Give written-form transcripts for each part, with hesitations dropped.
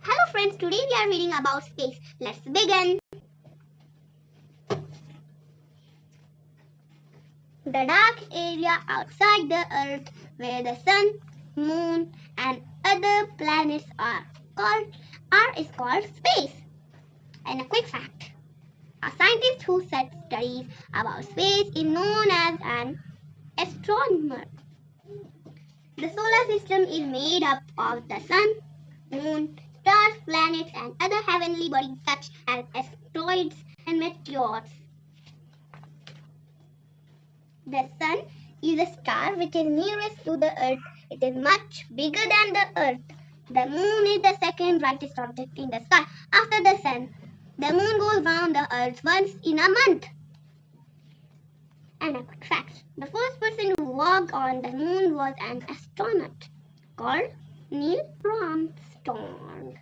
Hello friends, today we are reading about space. Let's begin. The dark area outside the Earth where the sun, moon and other planets is called space. And a quick fact. A scientist who studies about space is known as an astronomer. The solar system is made up of the sun, moon, stars, planets and other heavenly bodies such as asteroids and meteors. The sun is a star which is nearest to the earth. It is much bigger than the earth. The moon is the second brightest object in the sky after the sun. The moon goes round the earth once in a month. And a quick fact. The first person who walked on the moon was an astronaut called Neil Armstrong.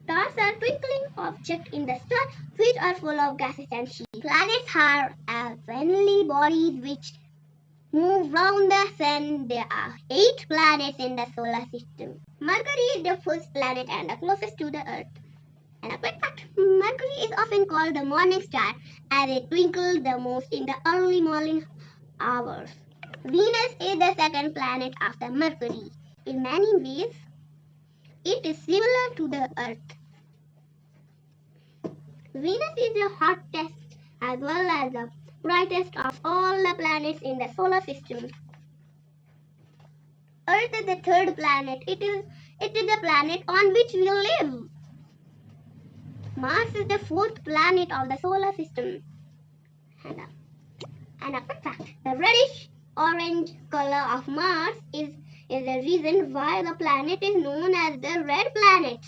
Stars are twinkling objects in the sky which are full of gases and heat. Planets are heavenly bodies which move round the sun. There are 8 planets in the solar system. Mercury is the first planet and the closest to the Earth. And a quick fact, Mercury is often called the morning star as it twinkles the most in the early morning hours. Venus is the second planet after Mercury. In many ways, it is similar to the Earth. Venus is the hottest as well as the brightest of all the planets in the solar system. Earth is the third planet. It is the planet on which we live. Mars is the fourth planet of the solar system. And a quick fact, the reddish-orange color of Mars is the reason why the planet is known as the red planet.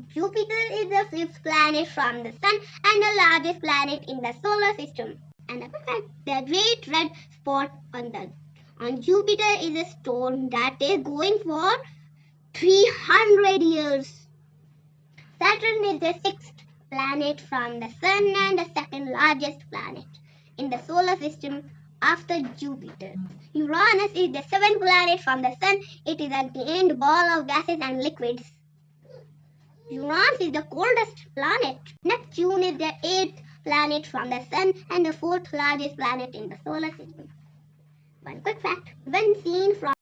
Jupiter is the 5th planet from the Sun and the largest planet in the solar system. And a quick fact, the great red spot on Jupiter is a storm that is going for 300 years. Saturn is the 6th planet from the Sun and the second largest planet in the solar system after Jupiter. Uranus is the 7th planet from the Sun. It is a giant ball of gases and liquids. Uranus is the coldest planet. Neptune is the 8th planet from the Sun and the 4th largest planet in the solar system. One quick fact, when seen from